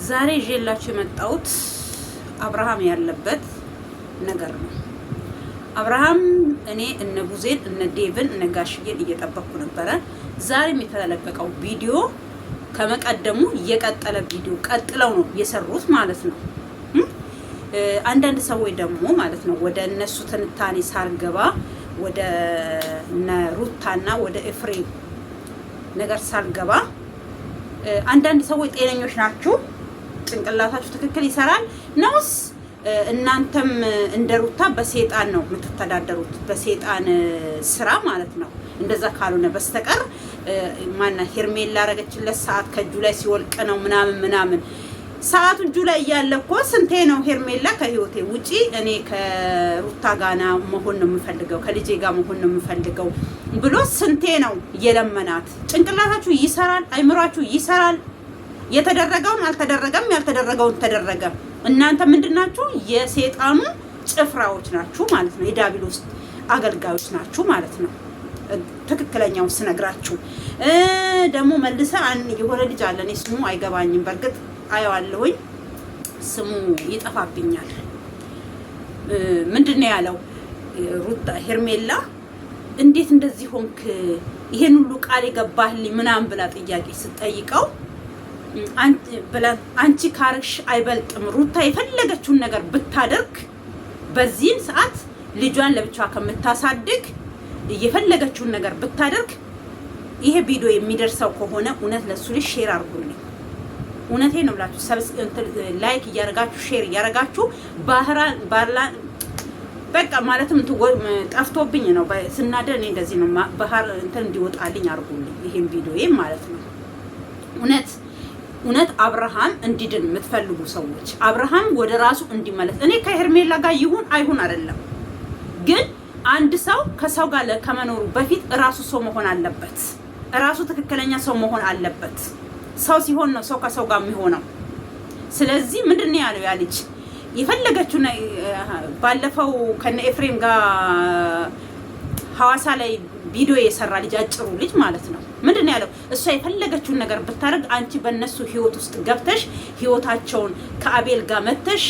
ዛሬ ይዤላችሁ የመጣሁት አብርሃም ያለበት ነገር ነው። አብርሃም እኔ እነ ቡዜን እነ ዴቭን እነ ጋሽዬን እየጠበቅኩ ነበረ። ዛሬም የተለቀቀው ቪዲዮ ከመቀደሙ የቀጠለ ቪዲዮ ቀጥለው ነው የሰሩት ማለት ነው። አንዳንድ ሰዎች ደግሞ ማለት ነው ወደ እነሱ ትንታኔ ሳልገባ ወደ እነ ሩታና ወደ ኤፍሬም ነገር ሳልገባ አንዳንድ ሰዎች ጤነኞች ናችሁ፣ ጭንቅላታችሁ ትክክል ይሰራል ነውስ እናንተም እንደ ሩታ በሰይጣን ነው የምትተዳደሩት፣ በሰይጣን ስራ ማለት ነው። እንደዛ ካልሆነ በስተቀር ማና ሄርሜላ ያረገችለት ሰዓት ከእጁ ላይ ሲወልቅ ነው ምናምን ሰዓቱ እጁ ላይ እያለ እኮ ስንቴ ነው ሄርሜላ ከህይወቴ ውጪ እኔ ከሩታ ጋና መሆን ነው የምፈልገው፣ ከልጄ ጋር መሆን ነው የምፈልገው ብሎ ስንቴ ነው የለመናት። ጭንቅላታችሁ ይሰራል፣ አይምሯችሁ ይሰራል። የተደረገውን አልተደረገም፣ ያልተደረገውን ተደረገ። እናንተ ምንድናችሁ? የሰይጣኑ ጭፍራዎች ናችሁ ማለት ነው። የዲያብሎስ አገልጋዮች ናችሁ ማለት ነው። ትክክለኛው ስነግራችሁ ደግሞ መልሰ የሆነ ልጅ አለ፣ እኔ ስሙ አይገባኝም፣ በርግጥ አየዋለሁኝ ስሙ ይጠፋብኛል። ምንድነው ያለው? ሩታ ሄርሜላ እንዴት እንደዚህ ሆንክ? ይሄን ሁሉ ቃል የገባህልኝ ምናምን ብላ ጥያቄ ስትጠይቀው አንቺ ካርሽ አይበልጥም። ሩታ የፈለገችውን ነገር ብታደርግ በዚህን ሰዓት ልጇን ለብቻዋ ከምታሳድግ የፈለገችውን ነገር ብታደርግ፣ ይሄ ቪዲዮ የሚደርሰው ከሆነ እውነት ለሱ ልጅ ሼር አድርጉልኝ። እውነቴን ነው ብላችሁ ላይክ እያደረጋችሁ ሼር እያደረጋችሁ ባህራን በቃ ማለትም ጠፍቶብኝ ነው ስናደር እኔ እንደዚህ ነው ባህር እንትን እንዲወጣልኝ አድርጉልኝ ይሄን ቪዲዮ ማለት ነው። እውነት አብርሃም እንዲድን የምትፈልጉ ሰዎች አብርሃም ወደ ራሱ እንዲመለስ፣ እኔ ከሄርሜላ ጋር ይሁን አይሁን አይደለም፣ ግን አንድ ሰው ከሰው ጋር ከመኖሩ በፊት ራሱ ሰው መሆን አለበት። ራሱ ትክክለኛ ሰው መሆን አለበት። ሰው ሲሆን ነው ሰው ከሰው ጋር የሚሆነው። ስለዚህ ምንድነው ያለው ያ ልጅ የፈለገችው ባለፈው ከነ ኤፍሬም ጋር ሐዋሳ ላይ ቪዲዮ የሰራ ልጅ አጭሩ ልጅ ማለት ነው። ምንድነው ያለው? እሷ የፈለገችውን ነገር ብታደርግ አንቺ በእነሱ ህይወት ውስጥ ገብተሽ ህይወታቸውን ከአቤል ጋር መተሽ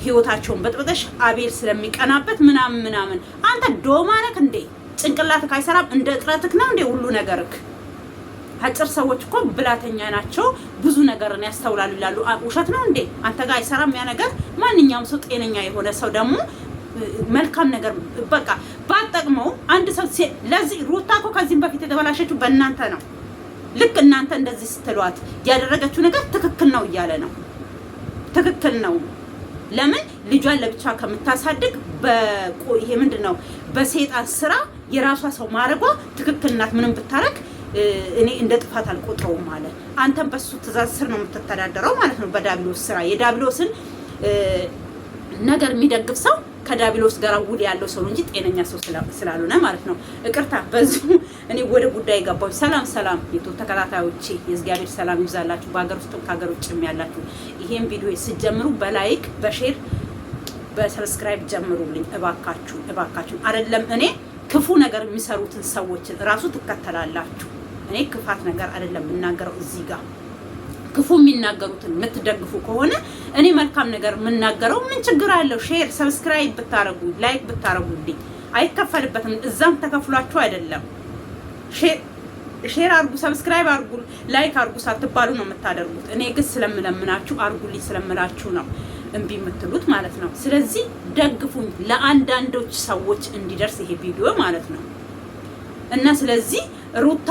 ህይወታቸውን በጥብጠሽ አቤል ስለሚቀናበት ምናምን አንተ ዶማነክ እንዴ? ጭንቅላትህ አይሰራም? እንደ ጥረትክ ነው እንዴ ሁሉ ነገርክ? አጭር ሰዎች እኮ ብላተኛ ናቸው፣ ብዙ ነገርን ያስተውላሉ ይላሉ። ውሸት ነው እንዴ? አንተ ጋር አይሰራም ያ ነገር? ማንኛውም ሰው ጤነኛ የሆነ ሰው ደግሞ መልካም ነገር በቃ ባጠቅመው አንድ ሰው ለዚህ ሩታ እኮ ከዚህም በፊት የተበላሸችው በእናንተ ነው። ልክ እናንተ እንደዚህ ስትሏት ያደረገችው ነገር ትክክል ነው እያለ ነው። ትክክል ነው። ለምን ልጇን ለብቻ ከምታሳድግ ይሄ ምንድነው በሰይጣን ስራ የራሷ ሰው ማረጓ ትክክል ናት። ምንም ብታረግ እኔ እንደ ጥፋት አልቆጥረውም ማለት። አንተም በሱ ትእዛዝ ስር ነው የምትተዳደረው ማለት ነው። በዳብሎስ ስራ የዳብሎስን ነገር የሚደግፍ ሰው ከዳብሎስ ጋር ውል ያለው ሰው እንጂ ጤነኛ ሰው ስላልሆነ ማለት ነው። እቅርታ በዚሁ እኔ ወደ ጉዳይ ገባሁ። ሰላም የዩቲዩብ ተከታታዮቼ የእግዚአብሔር ሰላም ይብዛላችሁ፣ በሀገር ውስጥም ከሀገር ውጭም ያላችሁ። ይሄን ቪዲዮ ስትጀምሩ በላይክ በሼር በሰብስክራይብ ጀምሩልኝ እባካችሁ። አይደለም እኔ ክፉ ነገር የሚሰሩትን ሰዎች ራሱ ትከተላላችሁ። እኔ ክፋት ነገር አይደለም የምናገረው እዚህ ጋር። ክፉ የሚናገሩትን የምትደግፉ ከሆነ እኔ መልካም ነገር የምናገረው ምን ችግር አለው? ሼር ሰብስክራይብ ብታረጉ ላይክ ብታረጉልኝ አይከፈልበትም። እዛም ተከፍሏችሁ አይደለም። ሼር አርጉ፣ ሰብስክራይብ አርጉ፣ ላይክ አርጉ ሳትባሉ ነው የምታደርጉት። እኔ ግን ስለምለምናችሁ አርጉልኝ ስለምላችሁ ነው እምቢ የምትሉት ማለት ነው። ስለዚህ ደግፉኝ፣ ለአንዳንዶች ሰዎች እንዲደርስ ይሄ ቪዲዮ ማለት ነው። እና ስለዚህ ሩታ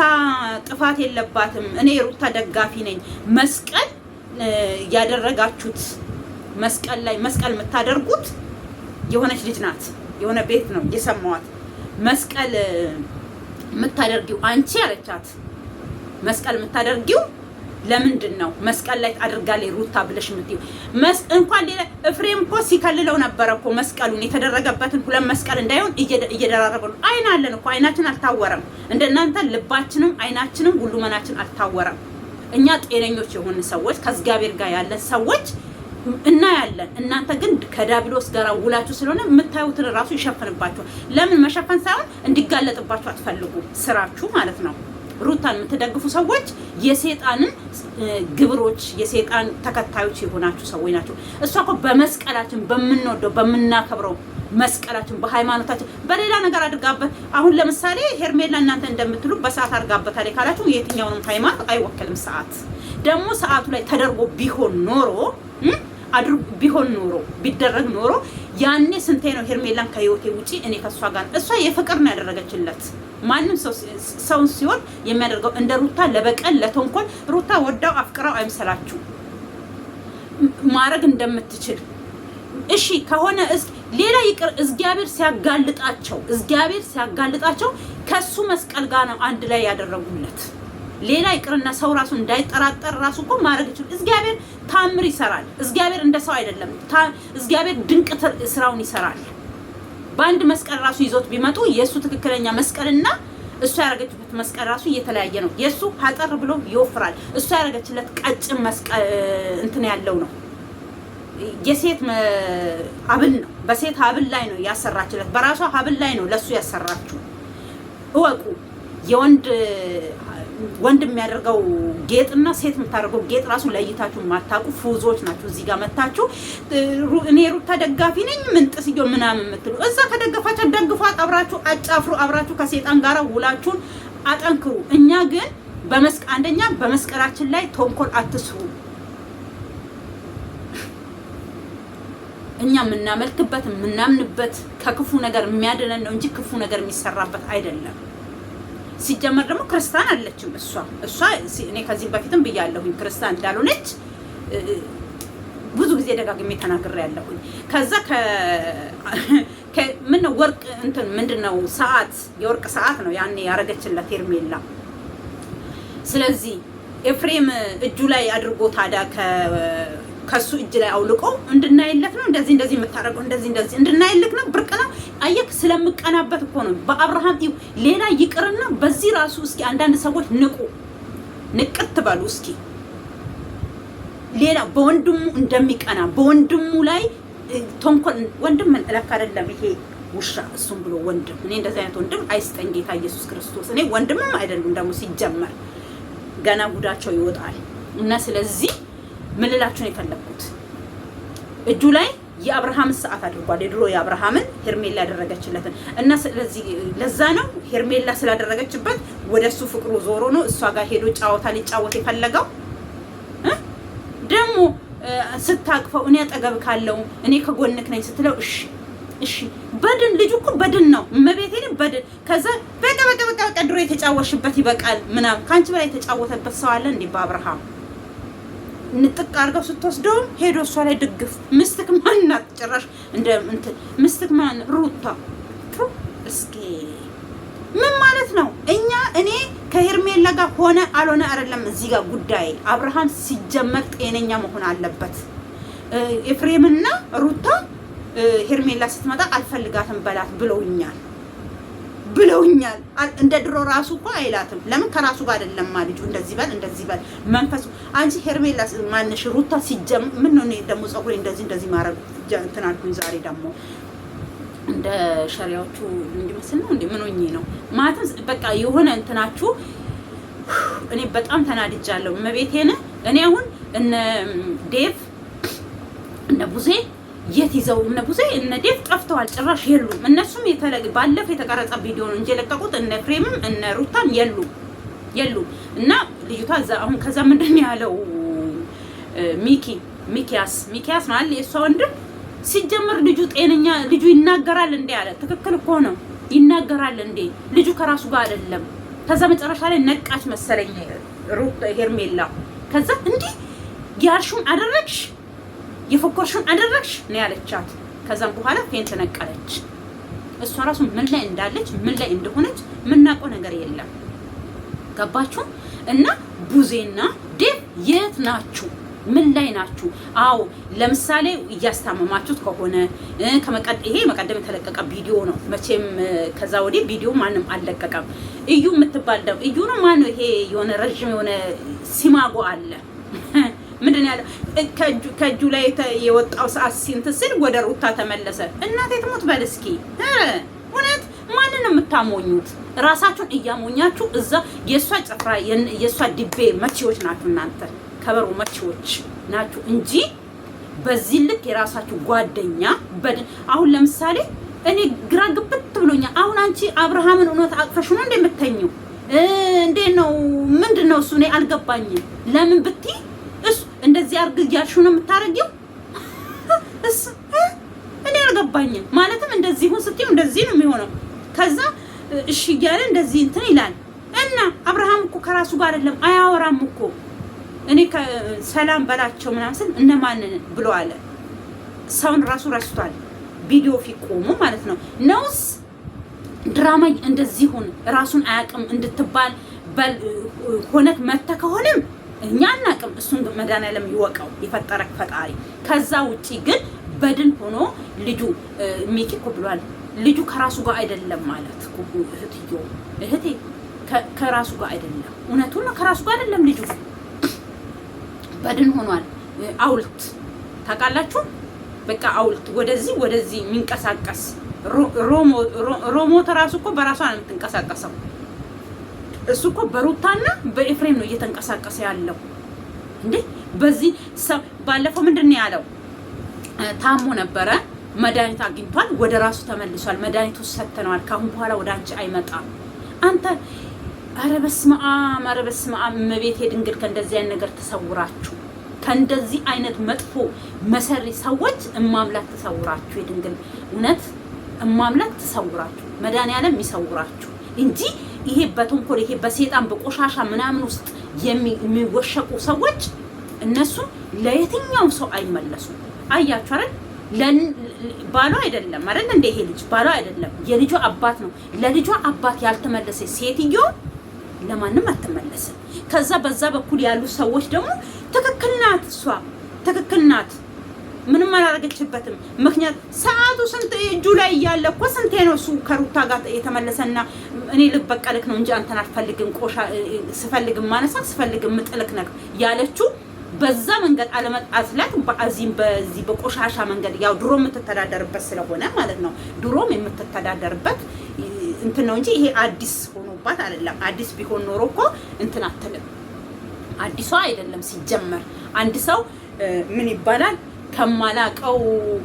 ጥፋት የለባትም። እኔ የሩታ ደጋፊ ነኝ። መስቀል ያደረጋችሁት መስቀል ላይ መስቀል የምታደርጉት የሆነች ልጅ ናት፣ የሆነ ቤት ነው የሰማዋት። መስቀል የምታደርጊው አንቺ አለቻት። መስቀል የምታደርጊው ለምንድን ነው? መስቀል ላይ አድርጋለች ሩታ ብለሽ የምትይው እንኳን ሌላ ኤፍሬም እኮ ሲከልለው ነበረ እኮ መስቀሉን የተደረገበትን ሁለት መስቀል እንዳይሆን እየደራረበ ነው። አይን አለን እኮ አይናችን አልታወረም። እንደናንተ ልባችንም አይናችንም ሁሉመናችን አልታወረም። እኛ ጤነኞች የሆኑ ሰዎች ከእግዚአብሔር ጋር ያለን ሰዎች እናያለን። እናንተ ግን ከዳብሎስ ጋር ውላችሁ ስለሆነ የምታዩትን ራሱ ይሸፍንባችኋል። ለምን መሸፈን ሳይሆን እንዲጋለጥባችሁ አትፈልጉ፣ ስራችሁ ማለት ነው። ሩታን የምትደግፉ ሰዎች የሰይጣንን ግብሮች የሰይጣን ተከታዮች የሆናችሁ ሰዎች ናቸው። እሷ እኮ በመስቀላችን በምንወደው በምናከብረው መስቀላችን በሃይማኖታችን በሌላ ነገር አድርጋበት። አሁን ለምሳሌ ሄርሜላ እናንተ እንደምትሉ በሰዓት አድርጋበታለች ካላችሁ የትኛውንም ሃይማኖት አይወክልም። ሰዓት ደግሞ ሰዓቱ ላይ ተደርጎ ቢሆን ኖሮ ቢደረግ ኖሮ ያኔ ስንቴ ነው ሄርሜላን ከህይወቴ ውጪ እኔ ከሷ ጋር እሷ የፍቅር ነው ያደረገችለት። ማንም ሰው ሲሆን የሚያደርገው እንደ ሩታ ለበቀል ለተንኮል ሩታ ወዳው አፍቅራው አይምሰላችሁ ማድረግ እንደምትችል እሺ ከሆነ ሌላ ይቅር እግዚአብሔር ሲያጋልጣቸው ከሱ መስቀል ጋር ነው አንድ ላይ ያደረጉለት። ሌላ ይቅርና ሰው ራሱ እንዳይጠራጠር ራሱ እኮ ማድረግ ይችላል። እግዚአብሔር ታምር ይሰራል። እግዚአብሔር እንደ ሰው አይደለም። እግዚአብሔር ድንቅ ስራውን ይሰራል። በአንድ መስቀል ራሱ ይዞት ቢመጡ የሱ ትክክለኛ መስቀልና እሱ ያረገችበት መስቀል ራሱ እየተለያየ ነው። የሱ አጠር ብሎ ይወፍራል። እሱ ያረገችለት ቀጭን መስቀል እንትን ያለው ነው። የሴት ሀብል ነው። በሴት ሀብል ላይ ነው ያሰራችለት። በራሷ ሀብል ላይ ነው ለሱ ያሰራችሁ። እወቁ። ወንድ የሚያደርገው ጌጥና ሴት የምታደርገው ጌጥ ራሱ ለይታችሁ ማታውቁ ፉዞች ናችሁ። እዚህ ጋር መታችሁ እኔ ሩታ ደጋፊ ነኝ ምን ጥስዮ ምናምን የምትሉ እዛ ከደገፋችሁ ደግፏት፣ አብራችሁ አጫፍሩ፣ አብራችሁ ከሴጣን ጋር ውላችሁን አጠንክሩ። እኛ ግን አንደኛ በመስቀላችን ላይ ተንኮል አትስሩ። እኛ የምናመልክበት የምናምንበት ከክፉ ነገር የሚያድነን ነው እንጂ ክፉ ነገር የሚሰራበት አይደለም። ሲጀመር ደግሞ ክርስቲያን አለችም እሷ እኔ ከዚህ በፊትም ብያለሁኝ ክርስቲያን እንዳልሆነች ብዙ ጊዜ ደጋግሜ ተናግሬያለሁኝ። ከዛ ምን ነው ወርቅ እንትን ምንድነው ሰዓት የወርቅ ሰዓት ነው ያኔ ያረገችለት ሄርሜላ። ስለዚህ ኤፍሬም እጁ ላይ አድርጎ ታዲያ ከሱ እጅ ላይ አውልቆ እንድናይለት ነው እንደዚህ የምታረገው እንደዚህ እንድናይልክ ነው። ብርቅ ነው። አየክ ስለምቀናበት እኮ ነው። በአብርሃም ሌላ ይቅርና በዚህ ራሱ እስኪ አንዳንድ ሰዎች ንቅት በሉ እስኪ። ሌላ በወንድሙ እንደሚቀና በወንድሙ ላይ ተንኮል ወንድም ለካ አይደለም ይሄ ውሻ እሱም ብሎ ወንድም። እኔ እንደዚህ አይነት ወንድም አይስጠኝ ጌታ ኢየሱስ ክርስቶስ። እኔ ወንድምም አይደሉም ደግሞ ሲጀመር ገና ጉዳቸው ይወጣል። እና ስለዚህ ምን ልላችሁ ነው የፈለኩት እጁ ላይ የአብርሃም ሰዓት አድርጓል። የድሮ የአብርሃምን ሄርሜላ ያደረገችለትን እና ስለዚህ ለዛ ነው ሄርሜላ ስላደረገችበት ወደሱ ፍቅሩ ዞሮ ነው እሷ ጋር ሄዶ ጫወታ ሊጫወት የፈለገው። ደግሞ ስታቅፈው እኔ አጠገብ ካለው እኔ ከጎንክ ነኝ ስትለው እሺ በድን ልጁ እኮ በድን ነው መቤቴን በድን። ከዛ በቃ ድሮ የተጫወሽበት ይበቃል ምናምን። ካንቺ በላይ የተጫወተበት ሰው አለ እንዴ በአብርሃም? ንጥቅ አድርገው ስትወስደው ሄዶ እሷ ላይ ድግፍ። ምስትክ ማናት ጭራሽ እንደ እንትን ምስትክ ማን ሩታ እስኪ ምን ማለት ነው? እኔ ከሄርሜላ ጋር ሆነ አልሆነ አይደለም እዚህ ጋር ጉዳይ። አብርሃም ሲጀመር ጤነኛ መሆን አለበት። ኤፍሬምና ሩታ ሄርሜላ ስትመጣ አልፈልጋትም በላት ብለውኛል። እንደ ድሮ ራሱ እኮ አይላትም። ለምን ከራሱ ጋር አይደለም ልጁ እንደዚህ በል መንፈሱ። አንቺ ሄርሜላ ማንሽ ሩታ ሲጀምር ምን ነው ደግሞ ፀጉሬ እንደዚህ ማረግ እንትን አልኩኝ። ዛሬ ደግሞ እንደ ሸሪያዎቹ እንዲመስል ነው እንዴ? ምን ሆኜ ነው ማለትም በቃ የሆነ እንትናችሁ። እኔ በጣም ተናድጃለሁ። መቤቴን እኔ አሁን እነ ዴቭ እነ ቡዜ የት ይዘው እነ ቡዜ እነ ዴቭ ጠፍተዋል። ጭራሽ የሉም። እነሱም ባለፈው የተቀረጸ ቪዲዮ ነው እንጂ የለቀቁት። እነ ፍሬምም እነ ሩታም የሉም። እና ልጅቷ አሁን ከዛ ምንድን ነው ያለው ሚኪያስ ማለት የእሷ ወንድም ሲጀምር ልጁ ጤነኛ ልጁ ይናገራል እንዴ አለ። ትክክል እኮ ነው ይናገራል እንዴ ልጁ ከራሱ ጋር አይደለም። ከዛ መጨረሻ ላይ ነቃች መሰለኝ ሩት ሄርሜላ። ከዛ እንዴ ያልሽውን አደረግሽ የፎከርሽውን አደረግሽ ነው ያለቻት። ከዛም በኋላ ፌንት ነቀለች። እሷ ራሱ ምን ላይ እንዳለች ምን ላይ እንደሆነች ምናውቀው ነገር የለም። ገባችሁ? እና ቡዜና ዴቭ የት ናችሁ? ምን ላይ ናችሁ? አዎ ለምሳሌ እያስታመማችሁት ከሆነ ይሄ መቀደም የተለቀቀ ቪዲዮ ነው መቼም። ከዛ ወዲህ ቪዲዮ ማንም አልለቀቀም። እዩ የምትባል ደግሞ እዩ ነው ማነው ይሄ የሆነ ረጅም የሆነ ሲማጎ አለ ምንድን ያለው ከእጁ ላይ የወጣው ሰዓት ሲንት ስል ወደ ሩታ ተመለሰ። እናቴ ትሞት በል እስኪ እውነት ማንን ማንን ነው የምታሞኙት? ራሳችሁን እያሞኛችሁ እዛ የሷ ጭፍራ የሷ ድቤ መቼዎች ናችሁ እናንተ ከበሩ መቼዎች ናችሁ እንጂ በዚህ ልክ የራሳችሁ ጓደኛ አሁን ለምሳሌ እኔ ግራ ግብት ብሎኛል። አሁን አንቺ አብርሃምን እውነት አቅፈሽ ነው እንደምትተኙው እንዴት ነው ምንድነው እሱ? እኔ አልገባኝም። ለምን ብትይ እሱ እንደዚህ አርግ እያልሽው ነው የምታረጊው? እሱ እኔ አልገባኝም። ማለትም እንደዚህ ሁን ስትይው እንደዚህ ነው የሚሆነው። ከዛ እሺ እያለ እንደዚህ እንትን ይላል እና አብርሃም እኮ ከራሱ ጋር አይደለም አያወራም እኮ እኔ ሰላም በላቸው ምናምን ስል እነማን ብሎ አለ። ሰውን ራሱ ረስቷል። ቪዲዮ ፊቆሙ ማለት ነው ነውስ ድራማ እንደዚህ ሆነ ራሱን አያውቅም እንድትባል በል ሆነክ መተ ከሆነም እኛ አናውቅም። እሱን መድኃኒዓለም ይወቀው የፈጠረክ ፈጣሪ። ከዛ ውጪ ግን በድን ሆኖ ልጁ ሚኪ እኮ ብሏል። ልጁ ከራሱ ጋር አይደለም ማለት እህቴ ከራሱ ጋር አይደለም። እውነቱን ነው። ከራሱ ጋር አይደለም ልጁ በድን ሆኗል። አውልት ታውቃላችሁ። በቃ አውልት ወደዚህ የሚንቀሳቀስ ሮሞ ተራሱ እኮ በራሷ ነው የምትንቀሳቀሰው። እሱ እኮ በሩታና በኤፍሬም ነው እየተንቀሳቀሰ ያለው እንዴ። በዚህ ባለፈው ምንድነው ያለው? ታሞ ነበረ፣ መድኃኒት አግኝቷል፣ ወደ ራሱ ተመልሷል። መድኃኒቱ ሰተነዋል፣ ካሁን በኋላ ወደ አንቺ አይመጣም። አንተ ኧረ በስመ አብ እመቤቴ ድንግል ከእንደዚህ አይነት ነገር ተሰውራችሁ፣ ከእንደዚህ አይነት መጥፎ መሰሪ ሰዎች እማምላክ ተሰውራችሁ፣ የድንግል እውነት እማምላክ ተሰውራችሁ፣ መድኃኒዓለም ይሰውራችሁ እንጂ ይሄ በተንኮል ይሄ በሰይጣን በቆሻሻ ምናምን ውስጥ የሚወሸቁ ሰዎች እነሱ ለየትኛው ሰው አይመለሱም። አያችሁ አይደል? ባሏ አይደለም አይደል? እንደ ይሄ ልጅ ባሏ አይደለም፣ የልጇ አባት ነው። ለልጇ አባት ያልተመለሰ ሴትዮ ለማንም አትመለስም። ከዛ በዛ በኩል ያሉ ሰዎች ደግሞ ትክክል ናት፣ እሷ ትክክል ናት፣ ምንም አላረገችበትም። ምክንያት ሰዓቱ ስንት እጁ ላይ እያለ እኮ ስንቴ ነው እሱ ከሩታ ጋር የተመለሰና እኔ ልበቀልክ ነው እንጂ አንተን አልፈልግም፣ ስፈልግም ማነሳት ስፈልግም ምጥልክ ነው ያለችው። በዛ መንገድ አለመጣስላት በዚህ በቆሻሻ መንገድ ያው ድሮ የምትተዳደርበት ስለሆነ ማለት ነው። ድሮም የምትተዳደርበት እንትን ነው እንጂ ይሄ አዲስ ሆኖባት አይደለም። አዲስ ቢሆን ኖሮ እኮ እንትን አትልም። አዲሷ አይደለም ሲጀመር። አንድ ሰው ምን ይባላል ከማላቀው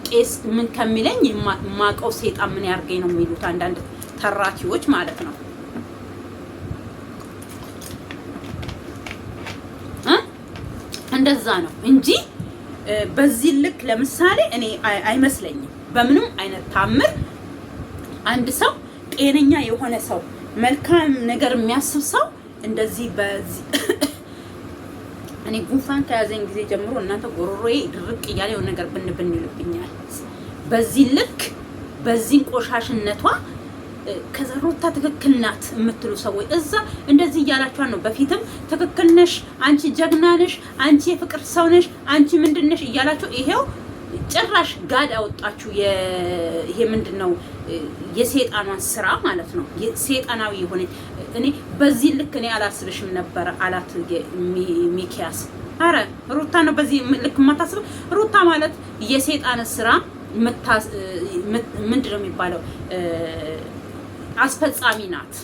ቄስ ምን ከሚለኝ የማቀው ሰይጣን ምን ያርገኝ ነው የሚሉት አንዳንድ ተራኪዎች ማለት ነው። እንደዛ ነው እንጂ በዚህ ልክ ለምሳሌ እኔ አይመስለኝም በምንም አይነት ታምር አንድ ሰው ጤነኛ የሆነ ሰው መልካም ነገር የሚያስብ ሰው እንደዚህ በዚህ እኔ ጉንፋን ከያዘኝ ጊዜ ጀምሮ እናንተ ጎሮሮዬ ድርቅ እያለ የሆነ ነገር ብን ይልብኛል። በዚህ ልክ በዚህ ቆሻሽነቷ ከዘሮታ ትክክል ናት የምትሉ ሰዎች እዛ እንደዚህ እያላችኋን ነው። በፊትም ትክክል ነሽ፣ አንቺ ጀግና ነሽ፣ አንቺ የፍቅር ሰው ነሽ፣ አንቺ ምንድነሽ እያላችሁ ይሄው ጭራሽ ጋድ አወጣችሁ። ይሄ ምንድነው የሰይጣኗን ስራ ማለት ነው። ሰይጣናዊ የሆነ እኔ በዚህ ልክ እኔ አላስብሽም ነበር አላት ሚኪያስ። አረ ሩታ ነው በዚህ ልክ የማታስብ። ሩታ ማለት የሰይጣን ስራ ምንድነው የሚባለው አስፈጻሚ ናት።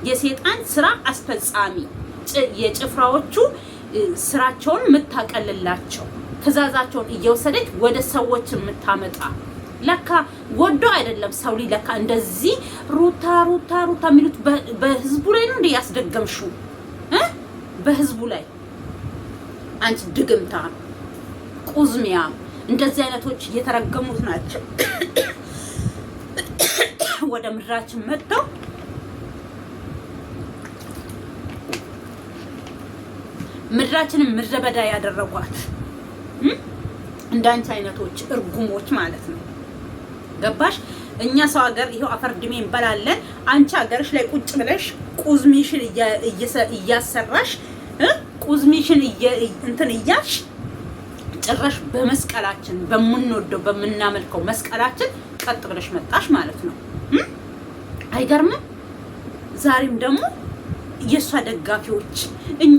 የሰይጣን ስራ አስፈጻሚ፣ የጭፍራዎቹ ስራቸውን የምታቀልላቸው፣ ትእዛዛቸውን እየወሰደች ወደ ሰዎች የምታመጣ። ለካ ወዶ አይደለም ሰው ለካ እንደዚህ ሩታ የሚሉት በህዝቡ ላይ ነው እንደ ያስደገምሽው በህዝቡ ላይ አንቺ ድግምታ ቁዝሚያ። እንደዚህ አይነቶች እየተረገሙት ናቸው። ወደ ምድራችን መጥተው ምድራችንን ምድረ በዳ ያደረጓት እንዳንቺ አይነቶች እርጉሞች ማለት ነው። ገባሽ? እኛ ሰው ሀገር ይሄው አፈር ድሜ እንበላለን። አንቺ ሀገርሽ ላይ ቁጭ ብለሽ ቁዝሚሽን እያሰራሽ ቁዝሚሽን እንትን እያልሽ ጭራሽ በመስቀላችን በምንወደው በምናመልከው መስቀላችን ቀጥ ብለሽ መጣሽ ማለት ነው። አይገርምም? ዛሬም ደግሞ የሷ ደጋፊዎች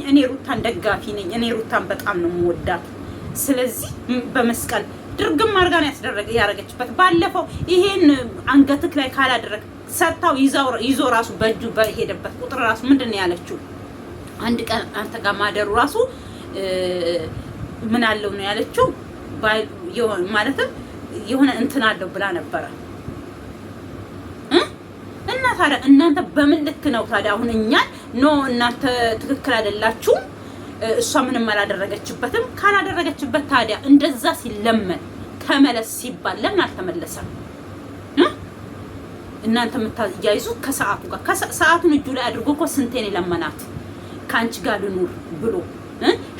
እኔ ሩታን ደጋፊ ነኝ። እኔ ሩታን በጣም ነው የምወዳት። ስለዚህ በመስቀል ድርግም አድርጋ ነው ያረገችበት። ባለፈው ይሄን አንገትክ ላይ ካላደረግ ሰጣው ይዞ ራሱ በእጁ በሄደበት ቁጥር ራሱ ምንድነው ያለችው? አንድ ቀን አንተ ጋር ማደሩ ራሱ ምን አለው ነው ያለችው? ማለትም የሆነ እንትን አለው ብላ ነበረ። እና ታዲያ እናንተ በምን ልክ ነው ታዲያ አሁን እኛን እናንተ ትክክል አይደላችሁም፣ እሷ ምንም አላደረገችበትም። ካላደረገችበት ታዲያ እንደዛ ሲለመን ተመለስ ሲባል ለምን አልተመለሰም? እናንተ የምታያይዙት ከሰዓቱ ጋር ሰዓቱን እጁ ላይ አድርጎ እኮ ስንቴን ለመናት ካንቺ ጋር ልኑር ብሎ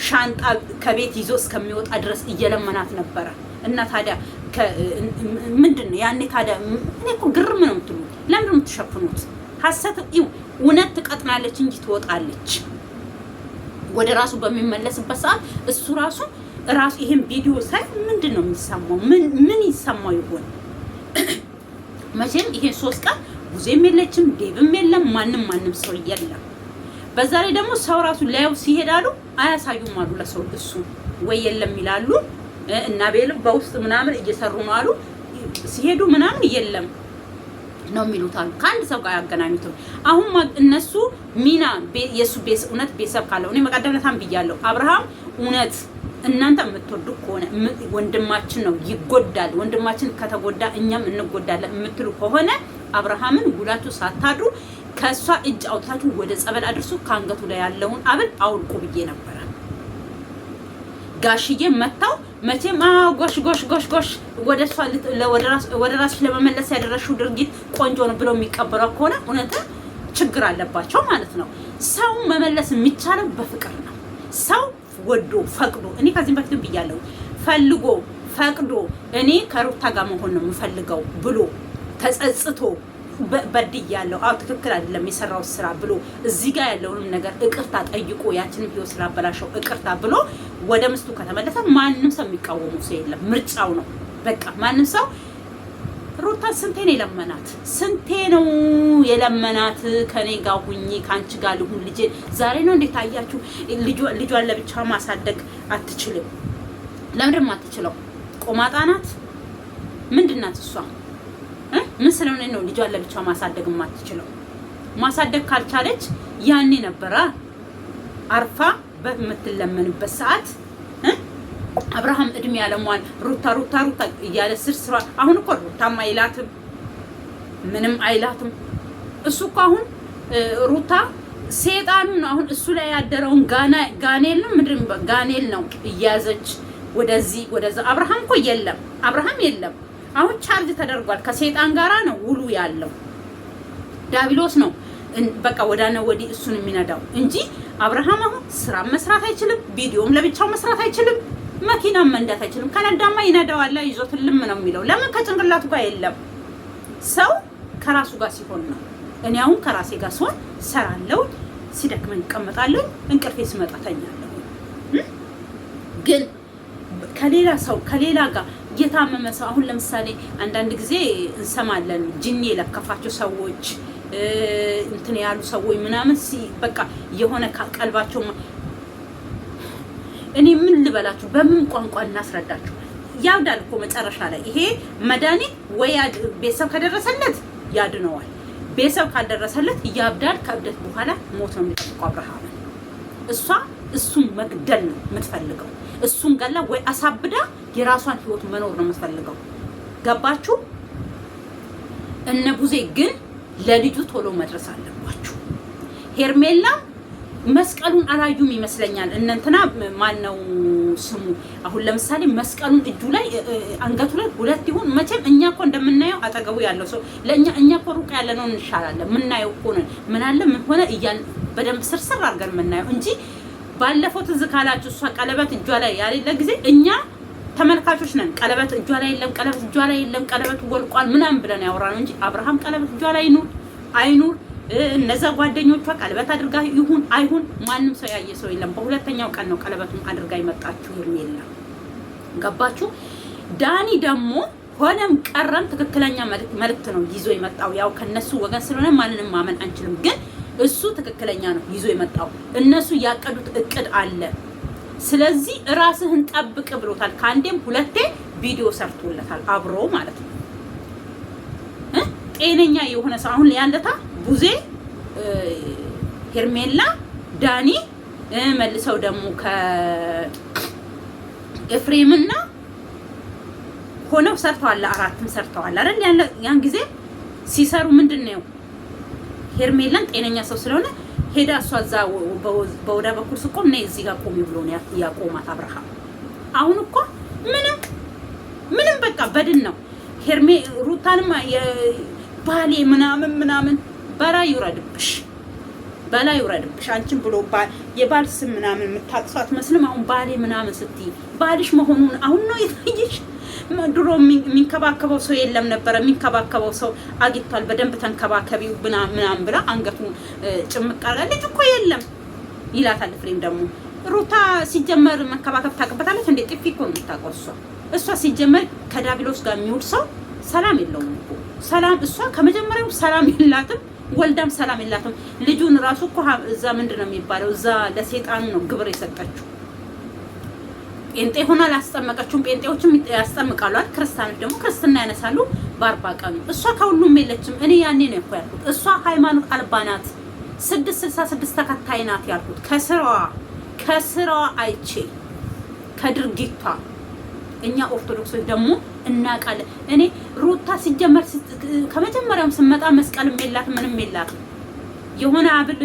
ሻንጣ ከቤት ይዞ እስከሚወጣ ድረስ እየለመናት ነበረ። እና ታዲያ ምንድነው ያኔ ታዲያ እኔ እኮ ግርም ነው የምትሉት። ለምን ነው የምትሸፍኑት? ሐሰት እውነት ትቀጥናለች እንጂ ትወጣለች። ወደ ራሱ በሚመለስበት ሰዓት እሱ ራሱ ይሄን ቪዲዮ ሳይ ምንድነው የሚሰማው? ምን ይሰማው ይሆን? መቼም ይሄን 3 ቀን ጉዜም የለችም ዴብም የለም ማንም ሰው የለም። በዛ ላይ ደግሞ ሰው ራሱ ላይው ሲሄዳሉ አያሳዩም አሉ ለሰው እሱ ወይ የለም ይላሉ እና ቤልም በውስጥ ምናምን እየሰሩ ነው አሉ። ሲሄዱ ምናምን የለም ነው የሚሉት አሉ። ከአንድ ሰው ጋር ያገናኙትም አሁን እነሱ ሚና የሱ እውነት ቤተሰብ ካለው እኔ መቀደምነታም ብያለሁ። አብርሃም እውነት እናንተ የምትወዱ ከሆነ ወንድማችን ነው ይጎዳል፣ ወንድማችን ከተጎዳ እኛም እንጎዳለን የምትሉ ከሆነ አብርሃምን ውላችሁ ሳታድሩ ከሷ እጅ አውጥታችሁ ወደ ጸበል አድርሱ። ካንገቱ ላይ ያለውን አብል አውልቁ ብዬ ነበረ። ጋሽዬ መታው መቼም ጎሽ ወደ ራስሽ ለመመለስ ያደረሽው ድርጊት ቆንጆ ነው ብለው የሚቀበለው ከሆነ እውነት ችግር አለባቸው ማለት ነው። ሰው መመለስ የሚቻለው በፍቅር ነው። ሰው ወዶ ፈቅዶ እኔ ከዚህ በፊት ብያለሁ፣ ፈልጎ ፈቅዶ እኔ ከሩታ ጋር መሆን ነው የምፈልገው ብሎ ተጸጽቶ በድያለሁ፣ ትክክል አይደለም የሰራው ስራ ብሎ እዚህ ጋር ያለውንም ነገር እቅርታ ጠይቆ ያችንን ህይወት ስላበላሸው እቅርታ ብሎ ወደ ምስቱ ከተመለሰ ማንም ሰው የሚቃወሙ ሰው የለም። ምርጫው ነው በቃ። ማንም ሰው ሩታ ስንቴ ነው የለመናት? ስንቴ ነው የለመናት? ከኔ ጋር ሁኚ፣ ካንቺ ጋር ልሁን፣ ልጄ ዛሬ ነው እንዴት አያችሁ? ልጇን ለብቻ ማሳደግ አትችልም። ለምንድን አትችለው? ቆማጣ ናት? ምንድን ናት እሷ? ምን ስለሆነ ነው ልጇን ለብቻ ማሳደግ የማትችለው? ማሳደግ ካልቻለች ያኔ ነበረ አርፋ በምትለመንበት ሰዓት አብርሃም እድሜ ያለሟል ሩታ እያለ ስራ። አሁን እኮ ሩታም አይላትም ምንም አይላትም። እሱ እኮ አሁን ሩታ ሴጣኑን አሁን እሱ ላይ ያደረውን ጋኔል ነው ምንድን ጋኔል ነው እያዘች ወደዚህ ወደዛ። አብርሃም እኮ የለም አሁን ቻርጅ ተደርጓል። ከሴጣን ጋራ ነው ውሉ ያለው። ዳቢሎስ ነው በቃ ወዳና ወዲህ እሱን የሚነዳው እንጂ አብርሃም አሁን ስራ መስራት አይችልም። ቪዲዮም ለብቻው መስራት አይችልም። መኪናም መንዳት አይችልም። ከነዳማ ይነዳዋል ይዞት ልም ነው የሚለው። ለምን ከጭንቅላቱ ጋር የለም። ሰው ከራሱ ጋር ሲሆን ነው። እኔ አሁን ከራሴ ጋር ሲሆን ሰራለው፣ ሲደክመኝ እቀመጣለሁ፣ እንቅልፌ ሲመጣ ተኛለሁ። ግን ከሌላ ጋር የታመመ ሰው አሁን ለምሳሌ አንዳንድ ጊዜ እንሰማለን ጂኒ የለከፋቸው ሰዎች እንትን ያሉ ሰዎች ምናምን በቃ የሆነ ቀልባቸው እኔ ምን ልበላችሁ፣ በምን ቋንቋ እናስረዳችሁ? ያብዳል እኮ መጨረሻ ላይ ይሄ መድኃኒት ወይ ቤተሰብ ከደረሰለት ያድነዋል፣ ቤተሰብ ካልደረሰለት ያብዳል። ከእብደት በኋላ ሞት ነው የሚጠብቀው አብርሃም። እሱን መግደል ነው የምትፈልገው። እሱን ገላ ወይ አሳብዳ የራሷን ህይወት መኖር ነው የምትፈልገው። ገባችሁ? እነ ቡዜ ግን ለልጁ ቶሎ መድረስ አለባችሁ። ሄርሜላ መስቀሉን አላዩም ይመስለኛል። እንትና ማነው ስሙ? አሁን ለምሳሌ መስቀሉን እጁ ላይ አንገቱ ላይ 2 ይሁን መቼም እኛ እኮ እንደምናየው አጠገቡ ያለው ሰው እኛ እኮ ሩቅ ያለ ነው እንሻላለን። ምናየው እኮ ነው ምን አለ ምን ሆነ እያን በደንብ ስርስር አድርገን የምናየው እንጂ ባለፈው ትዝ ካላችሁ እሷ ቀለበት እጇ ላይ ያሌለ ጊዜ እኛ ተመልካቾች ነን። ቀለበት እጇ ላይ የለም፣ ቀለበት ወልቋል ምናምን ብለን ያወራነው እንጂ አብርሃም ቀለበት እጇ ላይ አይኑር እነዛ ጓደኞቿ ቀለበት አድርጋ ይሁን አይሁን ማንም ሰው ያየ ሰው የለም። በሁለተኛው ቀን ነው ቀለበቱን አድርጋ ይመጣችሁ የሚል። ገባችሁ? ዳኒ ደግሞ ሆነም ቀረም ትክክለኛ መልእክት ነው ይዞ የመጣው። ያው ከነሱ ወገን ስለሆነ ማንንም ማመን አንችልም፣ ግን እሱ ትክክለኛ ነው ይዞ የመጣው። እነሱ ያቀዱት እቅድ አለ። ስለዚህ ራስህን ጠብቅ ብሎታል። ከአንዴም 2 ቪዲዮ ሰርቶለታል አብሮ ማለት ነው። ጤነኛ የሆነ ሰው አሁን ያለታ ቡዜ ሄርሜላ ዳኒ መልሰው ደግሞ ከኤፍሬምና ሆነው ሰርተዋል። አራትም ሰርተዋል አይደል? ያን ጊዜ ሲሰሩ ምንድነው ሄርሜላን ጤነኛ ሰው ስለሆነ ሄዳ እሷ እዛ በወዳ በኩል ስቆም ነይ እዚህ ጋር ቆሚ ብሎ ነው ያቆማት አብርሃም። አሁን እኮ ምንም በቃ በድን ነው። ሩታንም ባሌ ምናምን በላይ ይውረድብሽ አንቺን ብሎ የባል ስም ምናምን የምታቅሷት መስልም አሁን ባሌ ምናምን ስትይ ባልሽ መሆኑን አሁን ነው የታየሽ። ድሮ የሚንከባከበው ሰው የለም ነበረ። የሚንከባከበው ሰው አግኝቷል። በደንብ ተንከባከቢው ምናምን ብላ አንገቱን ጭምቅ አድርጋ ልጅ እኮ የለም ይላታል። ፍሬም ደግሞ ሩታ ሲጀመር መንከባከብ ታውቅበታለች እንዴ? ጥፊ እኮ ነው የምታውቀው እሷ ሲጀመር ከዳቢሎስ ጋር የሚውል ሰው ሰላም የለውም እኮ ሰላም። እሷ ከመጀመሪያው ሰላም የላትም፣ ወልዳም ሰላም የላትም። ልጁን ራሱ እኮ እዛ ምንድን ነው የሚባለው እዛ ለሴጣኑ ነው ግብር የሰጠችው። ጴንጤ ሆና አላስጠመቀችውም። ጴንጤዎችም ያስጠምቃሉ አይደል? ክርስቲያኖች ደግሞ ክርስትና ያነሳሉ በ40 ቀኑ። እሷ ከሁሉም የለችም። እኔ ያኔ ነው እኮ ያልኩት እሷ ሃይማኖት አልባ ናት። 666 ተከታይ ናት ያልኩት ከስራዋ አይቼ ከድርጊቷ። እኛ ኦርቶዶክሶች ደግሞ እናውቃለን። እኔ ሩታ ሲጀመር ከመጀመሪያውም ስመጣ መስቀልም የላትም ምንም የላትም። የሆነ አብል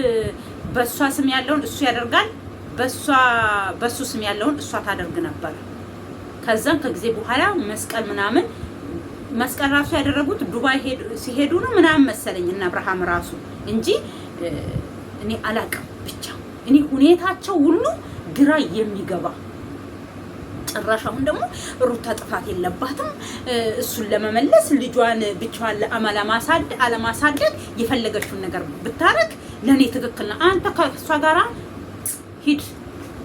በሷ ስም ያለውን እሱ ያደርጋል፣ በሱ ስም ያለውን እሷ ታደርግ ነበር። ከዛም ከጊዜ በኋላ መስቀል ራሱ ያደረጉት ዱባይ ሲሄዱ ነው ምናምን መሰለኝ እና አብርሃም ራሱ እንጂ እኔ አላውቅም። ብቻ እኔ ሁኔታቸው ሁሉ ግራ የሚገባ ጭራሽ አሁን ደግሞ ሩታ ጥፋት የለባትም እሱን ለመመለስ ልጇን ብቻዋን አለማሳደግ የፈለገችውን ነገር ብታረግ ለኔ ትክክል ነው። አንተ ከሷ ጋራ ሂድ፣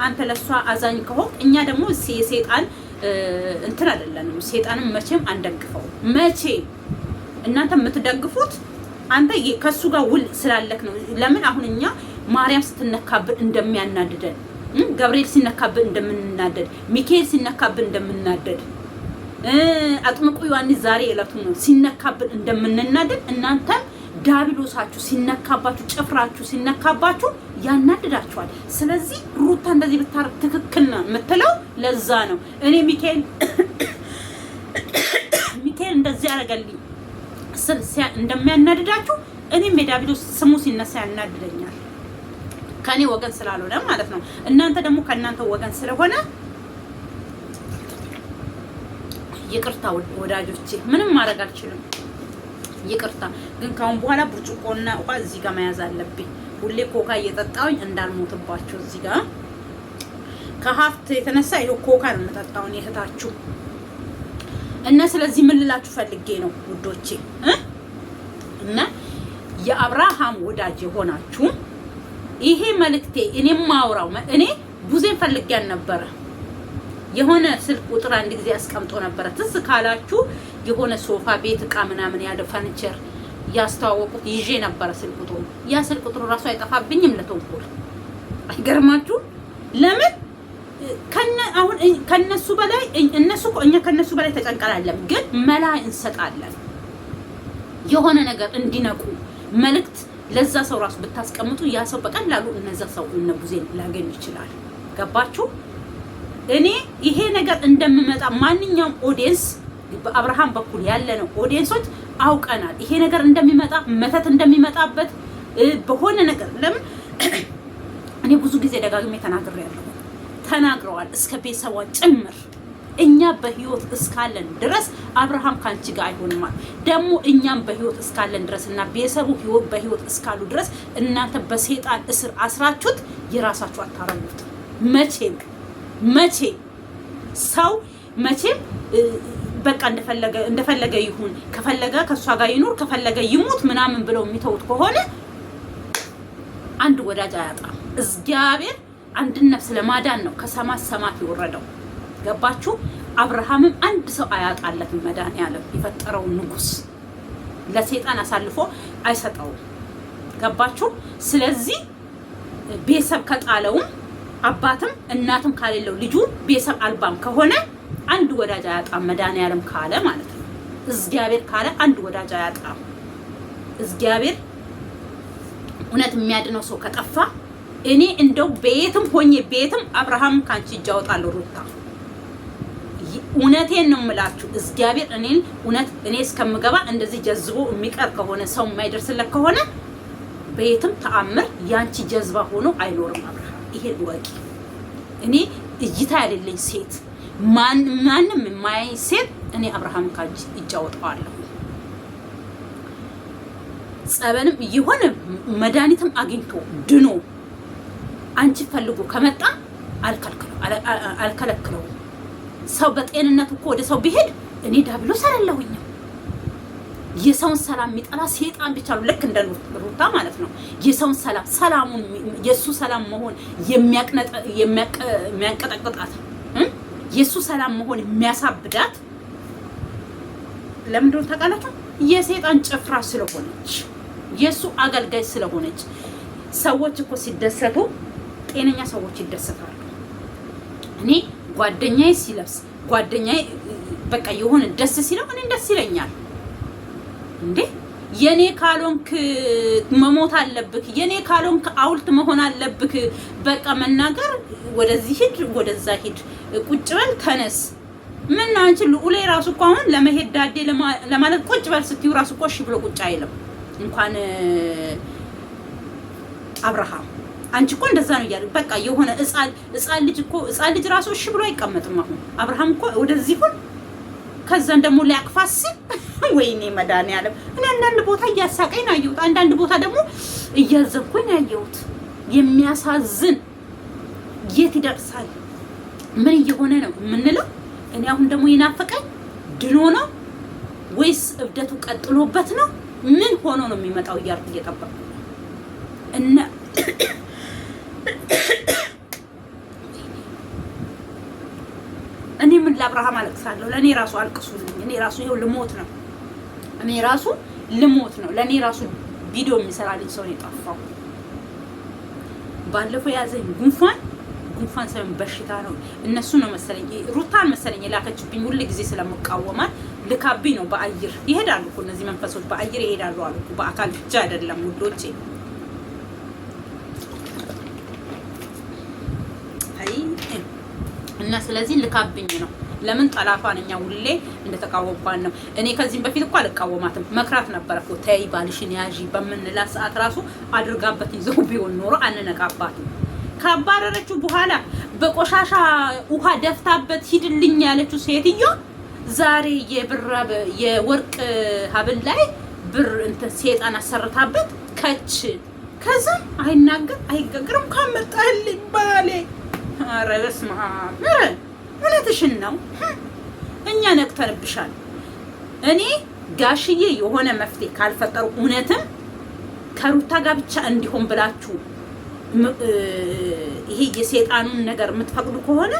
አንተ ለሷ አዛኝ ከሆንክ እኛ ደግሞ የሰይጣን እንትን አይደለንም። ሰይጣንም መቼም አንደግፈው። መቼ እናንተ የምትደግፉት አንተ ከሱ ጋር ውል ስላለክ ነው። ለምን አሁን እኛ ማርያም ስትነካብን እንደሚያናድደን፣ ገብርኤል ሲነካብን እንደምንናደድ፣ ሚካኤል ሲነካብን እንደምንናደድ፣ አጥምቁ ዮሐንስ ዛሬ እለቱ ነው ሲነካብን እንደምንናደድ፣ እናንተ ዳቢሎሳችሁ ሲነካባችሁ፣ ጭፍራችሁ ሲነካባችሁ ያናድዳችኋል። ስለዚህ ሩታ እንደዚህ ብታረግ ትክክል ነው የምትለው ለዛ ነው። እኔ ሚካኤል እንደዚህ ያደርገልኝ እንደሚያናድዳችሁ እኔም የዳቢሎስ ስሙ ሲነሳ ያናድደኛል። ከኔ ወገን ስላልሆነ ማለት ነው። እናንተ ደግሞ ከእናንተ ወገን ስለሆነ ይቅርታ ወዳጆቼ፣ ምንም ማድረግ አልችልም። ይቅርታ ግን ካሁን በኋላ ብርጭቆና ውሃ እዚህ ጋር መያዝ አለብኝ። ሁሌ ኮካ እየጠጣሁኝ እንዳልሞትባችሁ እዚህ ጋር ከሀፍት የተነሳ ይሄው ኮካ ነው የምጠጣው እህታችሁ እና ስለዚህ ምን ልላችሁ ፈልጌ ነው ውዶቼ እና የአብርሃም ወዳጅ የሆናችሁ ይሄ መልእክቴ እኔም ማውራው እኔ ቡዜን ፈልጌያን ነበረ። የሆነ ስልክ ቁጥር አንድ ጊዜ አስቀምጦ ነበረ። ትዝ ካላችሁ የሆነ ሶፋ ቤት እቃ ምናምን ያለው ፈርኒቸር ያስተዋወቁት ይዤ ነበረ ስልክ ቁጥሩ። ያ ስልክ ቁጥሩ ራሱ አይጠፋብኝም ለተንኮል። አይገርማችሁ? ለምን አሁን ከነሱ በላይ እኛ ከነሱ በላይ ተጨንቀናለን፣ ግን መላ እንሰጣለን። የሆነ ነገር እንዲነቁ መልእክት ለዛ ሰው ራሱ ብታስቀምጡ ያ ሰው በቀላሉ እነዛ ሰው እነ ቡዜን ላገኝ ይችላል። ገባችሁ? እኔ ይሄ ነገር እንደምመጣ ማንኛውም ኦዲየንስ በአብርሃም በኩል ያለ ነው ኦዲየንሶች አውቀናል። ይሄ ነገር እንደሚመጣ መተት እንደሚመጣበት በሆነ ነገር ለምን እኔ ብዙ ጊዜ ደጋግሜ ተናግረዋል እስከ ቤተሰቧን ጭምር። እኛ በህይወት እስካለን ድረስ አብርሃም ካንቺ ጋር አይሆንም ማለት ደግሞ እኛም በህይወት እስካለን ድረስ እና ቤተሰቡ በህይወት እስካሉ ድረስ እናንተ በሰይጣን እስር አስራችሁት የራሳችሁ አታረጉት። መቼ ሰው መቼም በቃ እንደፈለገ ይሁን፣ ከፈለገ ከሷ ጋር ይኖር፣ ከፈለገ ይሙት ምናምን ብለው የሚተውት ከሆነ አንድ ወዳጅ አያጣም። እግዚአብሔር አንድ ነፍስ ለማዳን ነው ከሰማት የወረደው። ገባችሁ? አብርሃምም አንድ ሰው አያጣለትም። መድኃኒዓለም የፈጠረው ንጉስ ለሰይጣን አሳልፎ አይሰጠውም። ገባችሁ? ስለዚህ ቤተሰብ ከጣለውም አባትም እናትም ካሌለው ልጁ ቤተሰብ አልባም ከሆነ አንድ ወዳጅ አያጣም። መድኃኒዓለም ካለ ማለት ነው። እግዚአብሔር ካለ አንድ ወዳጅ አያጣም። እግዚአብሔር እውነት የሚያድነው ሰው ከጠፋ እኔ እንደው ቤትም ሆኜ ቤትም አብርሃም ካንቺ እጅ አወጣለሁ ሩታ። እውነቴን ነው የምላችሁ። እግዚአብሔር እኔን እውነት እኔ እስከምገባ እንደዚህ ጀዝቦ የሚቀር ከሆነ ሰው የማይደርስለት ከሆነ ቤትም ተአምር ያንቺ ጀዝባ ሆኖ አይኖርም አብርሃም። ይሄን ወቂ። እኔ እይታ ያለልኝ ሴት ማንም የማያይ ሴት እኔ አብርሃም ካንቺ እጅ አወጣዋለሁ። ጸበልም የሆነ መድኃኒትም አግኝቶ ድኖ አንቺ ፈልጎ ከመጣ አልከለክለው። ሰው በጤንነት እኮ ወደ ሰው ቢሄድ እኔ ዳብሎስ አይደለሁኝ። የሰውን ሰላም የሚጠላ ሴጣን ብቻ ነው። ልክ እንደ ሩታ ማለት ነው። የሰውን ሰላሙን የሱ ሰላም መሆን የሚያንቀጠቅጣት የሱ ሰላም መሆን የሚያሳብዳት ለምንድን ነው ታውቃላችሁ? የሴጣን ጭፍራ ስለሆነች የሱ አገልጋይ ስለሆነች። ሰዎች እኮ ሲደሰቱ ጤነኛ ሰዎች ይደሰታሉ። እኔ ጓደኛዬ ሲለብስ ጓደኛዬ በቃ የሆነ ደስ ሲለው እኔ ደስ ይለኛል። እንዴ የኔ ካልሆንክ መሞት አለብክ፣ የኔ ካልሆንክ አውልት መሆን አለብክ። በቃ መናገር ወደዚህ ሂድ ወደዛ ሂድ፣ ቁጭ በል ተነስ። ምን ነው አንቺ ልዑሌ ራሱ እኮ አሁን ለመሄድ ዳዴ ለማለት ቁጭ በል ስትዩ ራሱ እኮ እሺ ብሎ ቁጭ አይልም። እንኳን አብርሃም አንቺ እኮ እንደዛ ነው እያለ በቃ የሆነ ሕፃን ልጅ ራሱ እሺ ብሎ አይቀመጥም። አሁን አብርሃም እኮ ወደዚህ ሁሉ ከዛን ደግሞ ሊያቅፋስ ወይኔ መድኃኒዓለም። እኔ አንዳንድ ቦታ እያሳቀኝ ነው ያየሁት፣ አንዳንድ ቦታ ደግሞ እያዘንኩኝ ነው ያየሁት። የሚያሳዝን የት ይደርሳል? ምን እየሆነ ነው የምንለው? እኔ አሁን ደግሞ ይናፈቀኝ ድኖ ነው ወይስ እብደቱ ቀጥሎበት ነው? ምን ሆኖ ነው የሚመጣው እያልኩ እየጠበቅኩ እና እኔ ምን ለአብርሃም አለቅሳለሁ? ለእኔ ራሱ አልቅሱልኝ። እኔ ራሱ ይኸው ልሞት ነው። ለእኔ ራሱ ቪዲዮ የሚሰራልኝ ሰው ነው የጠፋው። ባለፈው የያዘኝ ጉንፋን ሳይሆን በሽታ ነው። እነሱ ነው መሰለኝ ሩታን መሰለኝ የላከችብኝ። ሁሉ ጊዜ ስለምቃወማት ልካብኝ ነው። በአየር ይሄዳሉ እኮ እነዚህ መንፈሶች በአየር ይሄዳሉ አሉ እኮ፣ በአካል ብቻ አይደለም ውዶቼ። እና ስለዚህ ልካብኝ ነው። ለምን ጠላቷን እኛ ሁሌ እንደተቃወምኳን ነው። እኔ ከዚህም በፊት እኮ አልቃወማትም፣ መክራት ነበር እኮ ተይ ባልሽን ያዢ በምንላት ሰዓት ራሱ አድርጋበት ይዘው ቢሆን ኖሮ አንነቃባትም። ካባረረችው በኋላ በቆሻሻ ውሃ ደፍታበት ሂድልኝ ያለችው ሴትዮ ዛሬ የወርቅ ሀብል ላይ ብር እንትን ሴጣን አሰርታበት ከች ከዛ አይናገር አይገግርም ካመጣልኝ ባሌ። ኧረ በስመ አብ! ኧረ እውነትሽን ነው። እኛ ነቅተንብሻል። እኔ ጋሽዬ የሆነ መፍትሄ ካልፈጠሩ እውነትም ከሩታ ጋር ብቻ እንዲሆን ብላችሁ ይሄ የሴጣኑን ነገር የምትፈቅዱ ከሆነ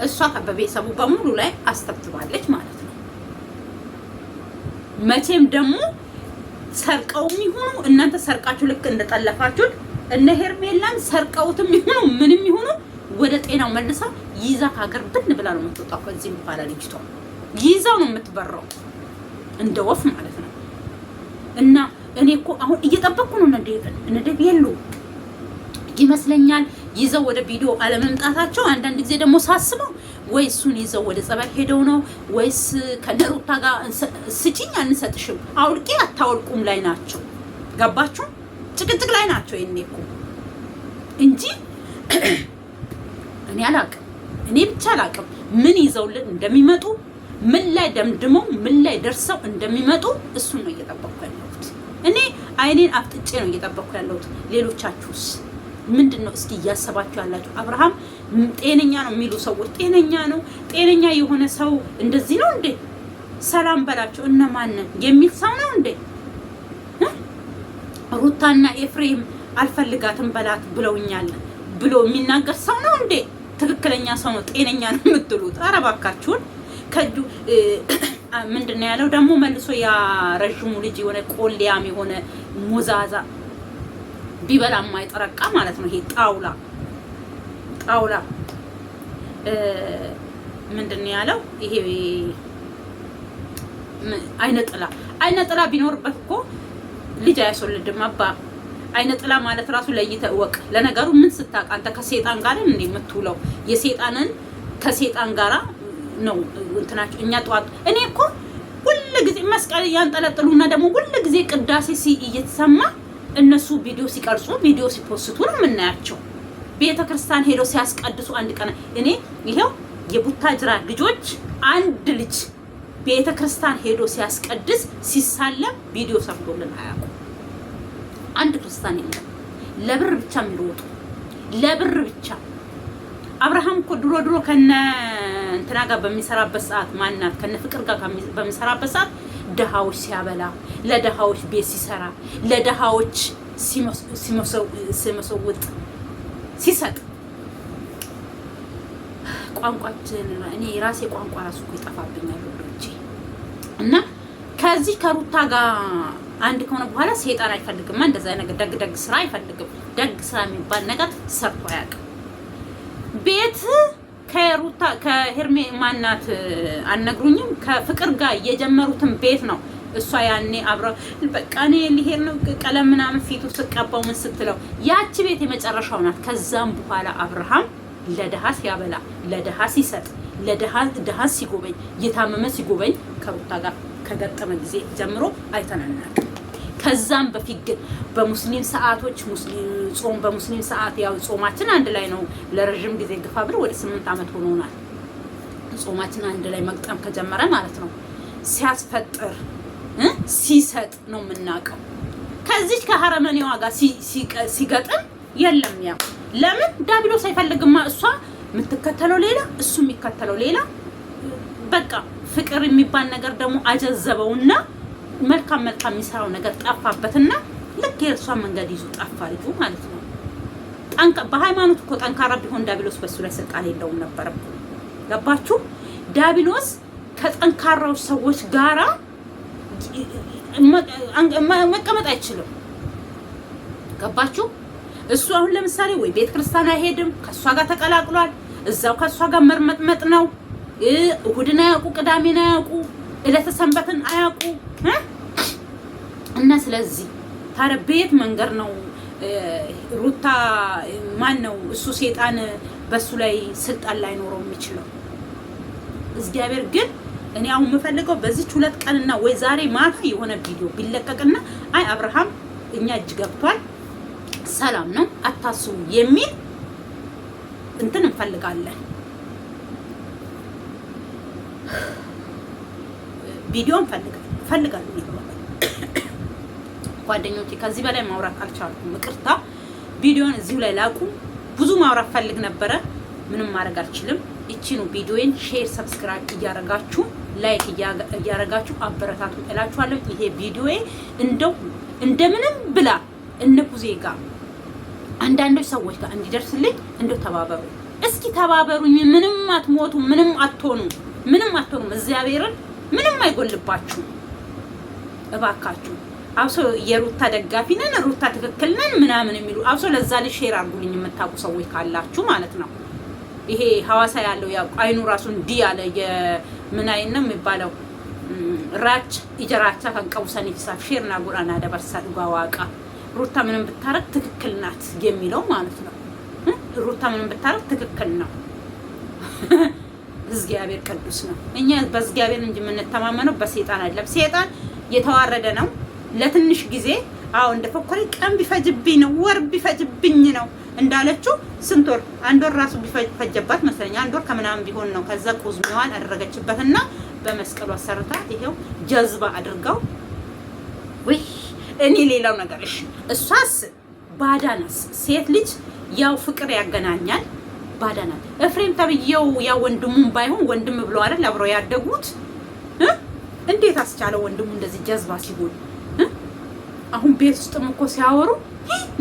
እሷ በቤተሰቡ በሙሉ ላይ አስተብትባለች ማለት ነው። መቼም ደግሞ ሰርቀውም ይሁኑ እናንተ ሰርቃችሁ ልክ እንደጠለፋችሁት እነ ሄርሜላን ሰርቀውትም ይሁኑ ምንም ይሁኑ ወደ ጤናው መልሳ ይዛ ከሀገር ብን ብላ ነው የምትወጣው። ከዚህ በኋላ ልጅቷ ይዛው ነው የምትበራው እንደ ወፍ ማለት ነው። እና እኔ እኮ አሁን እየጠበቅኩ ነው እንደደብ የሉ ይመስለኛል ይዘው ወደ ቪዲዮ አለመምጣታቸው። አንዳንድ ጊዜ ደግሞ ሳስበው ወይ እሱን ይዘው ወደ ጸበል ሄደው ነው ወይስ ከነሩታ ጋር ስጪኝ አንሰጥሽም አውልቄ አታወልቁም ላይ ናቸው። ገባችሁ? ጭቅጭቅ ላይ ናቸው የኔ እኮ እንጂ እኔ አላቅም። እኔ ብቻ አላቅም ምን ይዘውልን እንደሚመጡ ምን ላይ ደምድመው ምን ላይ ደርሰው እንደሚመጡ እሱን ነው እየጠበቅኩ ያለሁት። እኔ አይኔን አፍጥጬ ነው እየጠበቅኩ ያለሁት። ሌሎቻችሁስ ምንድነው እስኪ እያሰባችሁ ያላችሁ? አብርሃም ጤነኛ ነው የሚሉ ሰዎች ጤነኛ የሆነ ሰው እንደዚህ ነው እንዴ? ሰላም በላቸው እነማንን የሚል ሰው ነው እንዴ? ሩታና ኤፍሬም አልፈልጋትም በላት ብለውኛል ብሎ የሚናገር ሰው ነው እንዴ? ትክክለኛ ሰው ነው ጤነኛ ነው የምትሉት? ኧረ እባካችሁን ከጁ ምንድነው ያለው ደግሞ መልሶ ያ ረጅሙ ልጅ የሆነ ቆሊያም የሆነ ሙዛዛ ቢበላ የማይጠረቃ ማለት ነው። ይሄ ጣውላ ምንድነው ያለው? ይሄ አይነ ጥላ ቢኖርበት እኮ ልጅ አያስወልድም አባ አይነ ጥላ ማለት ራሱ ለይተህ እወቅ። ለነገሩ ምን ስታውቅ አንተ ከሰይጣን ጋር እንዴ የምትውለው? የሰይጣንን ከሰይጣን ጋራ ነው እንትናችሁ። እኛ ጠዋት እኔ እኮ ሁሉ ጊዜ መስቀል ያንጠለጥሉና ደግሞ ሁሉ ጊዜ ቅዳሴ እየተሰማ እነሱ ቪዲዮ ሲቀርጹ ቪዲዮ ሲፖስቱ ነው የምናያቸው። ቤተክርስቲያን ሄደው ሲያስቀድሱ አንድ ቀን እኔ ይሄው የቡታጅራ ልጆች አንድ ልጅ ቤተክርስቲያን ሄዶ ሲያስቀድስ ሲሳለም ቪዲዮ ሰርቶልን አያውቁም። አንድ ክርስቲያን የለም። ለብር ብቻ የሚሮጡ ለብር ብቻ። አብርሃም እኮ ድሮ ከነ እንትና ጋር በሚሰራበት ሰዓት ማናት ከነ ፍቅር ጋር በሚሰራበት ሰዓት ደሃዎች ሲያበላ፣ ለደሃዎች ቤት ሲሰራ፣ ለደሃዎች ሲመሰውጥ ሲሰጥ ቋንቋችን እኔ ራሴ ቋንቋ ራሱ እኮ ይጠፋብኛል ወዶቼ። እና ከዚህ ከሩታ ጋር አንድ ከሆነ በኋላ ሰይጣን አይፈልግም እንደዛ ነገር ደግ ስራ አይፈልግም። ደግ ስራ የሚባል ነገር ሰርቶ አያውቅም። ቤት ከሩታ ከሄርሜ ማናት አልነግሩኝም ከፍቅር ጋር የጀመሩትን ቤት ነው እሷ ያኔ አብረው በቃ እኔ ሊሄድ ነው ቀለም ምናምን ፊቱ ስቀባው ምን ስትለው ያቺ ቤት የመጨረሻው ናት። ከዛም በኋላ አብርሃም ለደሃ ሲያበላ፣ ለደሃ ሲሰጥ፣ ለደሃ ሲጎበኝ፣ የታመመ ሲጎበኝ ከሩታ ጋር ከገጠመ ጊዜ ጀምሮ አይተናናል። ከዛም በፊት ግን በሙስሊም ሰዓቶች ጾም በሙስሊም ሰዓት ያው ጾማችን አንድ ላይ ነው ለረጅም ጊዜ ግፋ ብር ወደ 8 አመት ሆኖናል። ጾማችን አንድ ላይ መግጠም ከጀመረ ማለት ነው። ሲያስፈጥር ሲሰጥ ነው የምናውቀው። ከዚህ ከሀረመኔዋ ጋር ሲገጥም የለም። ያው ለምን ዳቢሎስ አይፈልግማ። እሷ የምትከተለው ሌላ፣ እሱ የሚከተለው ሌላ። በቃ ፍቅር የሚባል ነገር ደግሞ አጀዘበውና መልካም የሚሰራው ነገር ጠፋበትና ልክ የእርሷ መንገድ ይዞ ጠፋ ልጁ ማለት ነው። በሃይማኖት እኮ ጠንካራ ቢሆን ዳቢሎስ በሱ ላይ ስልጣን የለውም ነበር። ገባችሁ? ዳቢሎስ ከጠንካራዎች ሰዎች ጋራ መቀመጥ አይችልም። ገባችሁ? እሱ አሁን ለምሳሌ ወይ ቤተ ክርስቲያን አይሄድም፣ ከሷ ጋር ተቀላቅሏል። እዛው ከሷ ጋር መርመጥመጥ ነው። እሁድን አያውቁ፣ ቅዳሜን አያውቁ፣ ዕለተ ሰንበትን አያውቁ እና ስለዚህ ታዲያ በየት መንገድ ነው ሩታ ማን ነው እሱ ሰይጣን በሱ ላይ ስልጣን ላይ ኖረው የሚችለው? እግዚአብሔር ግን እኔ አሁን የምፈልገው በዚህ 2 ቀንና ወይ ዛሬ ማታ የሆነ ቪዲዮ ቢለቀቅና አይ አብርሃም እኛ እጅ ገብቷል ሰላም ነው አታስቡ የሚል እንትን እንፈልጋለን። ቪዲዮ እንፈልጋለን። ጓደኞቼ ከዚህ በላይ ማውራት አልቻልኩም፣ ይቅርታ። ቪዲዮን እዚሁ ላይ ላቁ። ብዙ ማውራት ፈልግ ነበረ፣ ምንም ማድረግ አልችልም። እቺኑ ቪዲዮን ሼር፣ ሰብስክራይብ እያረጋችሁ ላይክ እያረጋችሁ አበረታቱ እላችኋለሁ። ይሄ ቪዲዮዬ እንደምንም ብላ እነኩዜ ጋር አንዳንዶች ሰዎች ጋር እንዲደርስልኝ እንደው ተባበሩ። እስኪ ተባበሩኝ። ምንም አትሞቱ፣ ምንም አትሆኑም። እግዚአብሔርን ምንም አይጎልባችሁ እባካችሁ። አብሶ የሩታ ደጋፊ ነን፣ ሩታ ትክክል ነን ምናምን የሚሉ አብሶ ለዛ ልጅ ሼር አድርጉልኝ የምታውቁ ሰዎች ካላችሁ ማለት ነው። ይሄ ሐዋሳ ያለው ያው አይኑ ራሱ እንዲህ ያለ የምን አይን ነው የሚባለው ራች ይጀራቻ ከንቀውሰን ይፍሳፍ ሼርና ጉራና ደበርሳ ጓዋቃ ሩታ ምንም ብታረግ ትክክል ናት የሚለው ማለት ነው። ሩታ ምንም ብታረግ ትክክል ነው። እግዚአብሔር ቅዱስ ነው። እኛ በእግዚአብሔር እንጂ የምንተማመነው በሰይጣን አይደለም። ሰይጣን የተዋረደ ነው። ለትንሽ ጊዜ እንደፈኮረ ቀን ቢፈጅብኝ ነው ወር ቢፈጅብኝ ነው እንዳለችው ስንት ወር 1 ወር ራሱ ቢፈጀባት መሰለኝ 1 ወር ከምናምን ቢሆን ነው። ከዛ ቁዝሚዋን አደረገችበትና በመስቀሉ አሰርታ ይሄው ጀዝባ አድርጋው ወይ እኔ ሌላው ነገር እሷስ ባዳናስ ሴት ልጅ ያው ፍቅር ያገናኛል። ባዳናት ኤፍሬም ተብየው ያው ወንድሙን ባይሆን ወንድም ብለው አይደል አብረው ያደጉት። እንዴት አስቻለው ወንድሙ እንደዚህ ጀዝባ ሲሆን? አሁን ቤት ውስጥም እኮ ሲያወሩ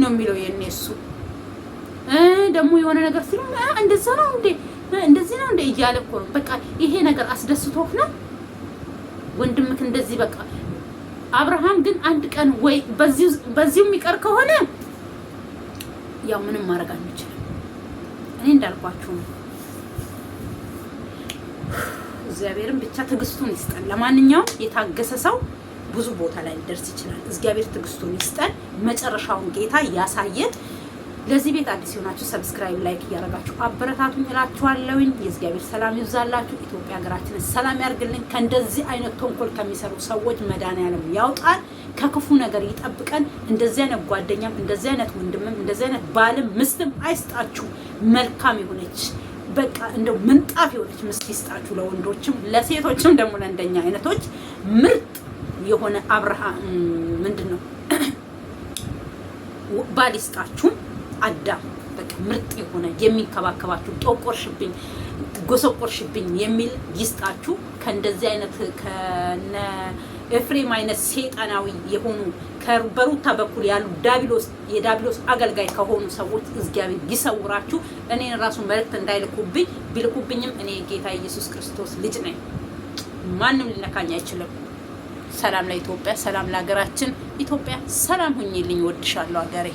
ነው የሚለው የነሱ ደግሞ የሆነ ነገር ሲሉ እንደዛ ነው እንዴ እንደዚህ ነው እንዴ እያለ እኮ ነው። በቃ ይሄ ነገር አስደስቶክ ነው ወንድምክ እንደዚህ በቃ። አብርሃም ግን አንድ ቀን ወይ በዚሁ የሚቀር ከሆነ ያው ምንም ማድረግ አንችልም። እኔ እንዳልኳችሁ ነው። እግዚአብሔርን ብቻ ትዕግስቱን ይስጠን። ለማንኛውም የታገሰ ሰው ብዙ ቦታ ላይ ሊደርስ ይችላል። እግዚአብሔር ትዕግስቱን ይስጠን፣ መጨረሻውን ጌታ ያሳየን። ለዚህ ቤት አዲስ የሆናችሁ ሰብስክራይብ፣ ላይክ እያደረጋችሁ አበረታቱኝ እላችኋለሁኝ። የእግዚአብሔር ሰላም ይብዛላችሁ። ኢትዮጵያ ሀገራችንን ሰላም ያርግልን። ከእንደዚህ አይነት ተንኮል ከሚሰሩ ሰዎች መድኃኒዓለም ያውጣን፣ ከክፉ ነገር ይጠብቀን። እንደዚህ አይነት ጓደኛም እንደዚህ አይነት ወንድምም እንደዚህ አይነት ባልም ምስትም አይስጣችሁ። መልካም የሆነች በቃ እንደው ምንጣፍ የሆነች ምስት ይስጣችሁ፣ ለወንዶችም ለሴቶችም ደግሞ ለእንደኛ አይነቶች ምርጥ የሆነ አብርሃም ምንድነው ባል ይስጣችሁ። አዳም በቃ ምርጥ የሆነ የሚንከባከባችሁ ጦቆርሽብኝ ጎሰቆርሽብኝ የሚል ይስጣችሁ። ከእንደዚህ አይነት ከነ ኤፍሬም አይነት ሴጣናዊ የሆኑ ከበሩታ በኩል ያሉ የዳቢሎስ አገልጋይ ከሆኑ ሰዎች እግዚአብሔር ይሰውራችሁ። እኔን ራሱ መልእክት እንዳይልኩብኝ ቢልኩብኝም እኔ ጌታ ኢየሱስ ክርስቶስ ልጅ ነኝ፣ ማንም ሊነካኝ አይችልም። ሰላም ለኢትዮጵያ፣ ሰላም ለሀገራችን ኢትዮጵያ። ሰላም ሁኚልኝ። ወድሻለሁ ሀገሬ።